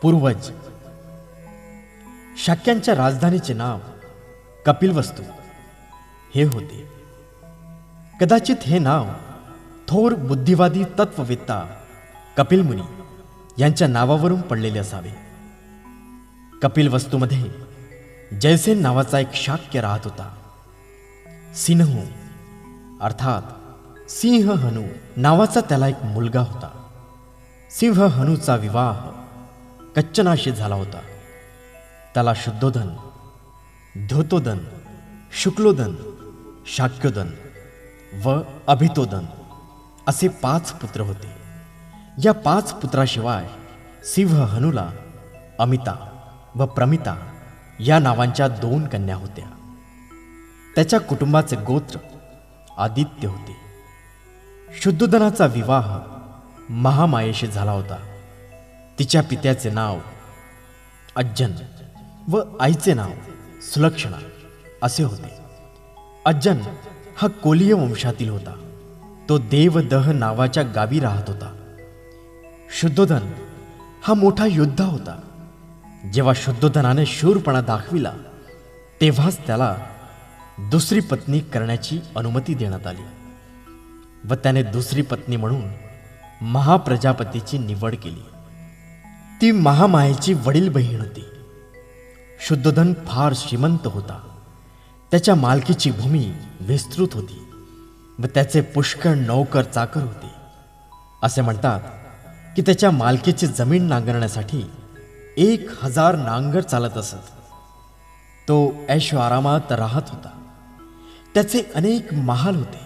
पूर्वज. शाक्यांच्या राजधानीचे नाव कपिलवस्तू हे होते. कदाचित हे नाव थोर बुद्धिवादी तत्ववेत्ता कपिल मुनी यांच्या नावावरून पडलेले असावे. कपिलवस्तूमध्ये जयसेन नावाचा एक शाक्य राहत होता. सिन्हू अर्थात सिंह हनू नावाचा त्याला एक मुलगा होता. सिंह हनूचा विवाह कच्चनाशी झाला होता. त्याला शुद्धोदन, धोतोदन, शुक्लोदन, शाक्योदन व अभितोदन असे 5 पुत्र होते. या 5 पुत्राशिवाय सिंह हनूला अमिता व प्रमिता या नावांच्या 2 कन्या होत्या. त्याच्या कुटुंबाचे गोत्र आदित्य होते. शुद्धोदनाचा विवाह महामायेशी झाला होता. तिच्या पित्याचे नाव अज्जन व आईचे नाव सुलक्षणा असे होते. अज्जन हा कोलीय वंशातील होता. तो देवदह नावाच्या गावी राहत होता. शुद्धोदन हा मोठा योद्धा होता. जेव्हा शुद्धोदनाने शूरपणा दाखविला तेव्हाच त्याला दुसरी पत्नी करण्याची अनुमती देण्यात आली व त्याने दुसरी पत्नी म्हणून महाप्रजापतीची निवड केली. ती महामायेची वडील बहीण होती. शुद्धोदन फार श्रीमंत होता. त्याच्या मालकीची भूमी विस्तृत होती व त्याचे पुष्कळ नौकर चाकर होते. असे म्हणतात की त्याच्या मालकीची जमीन नांगरण्यासाठी 1000 नांगर चालत असत. तो ऐशो आरामात राहत होता. त्याचे अनेक महाल होते.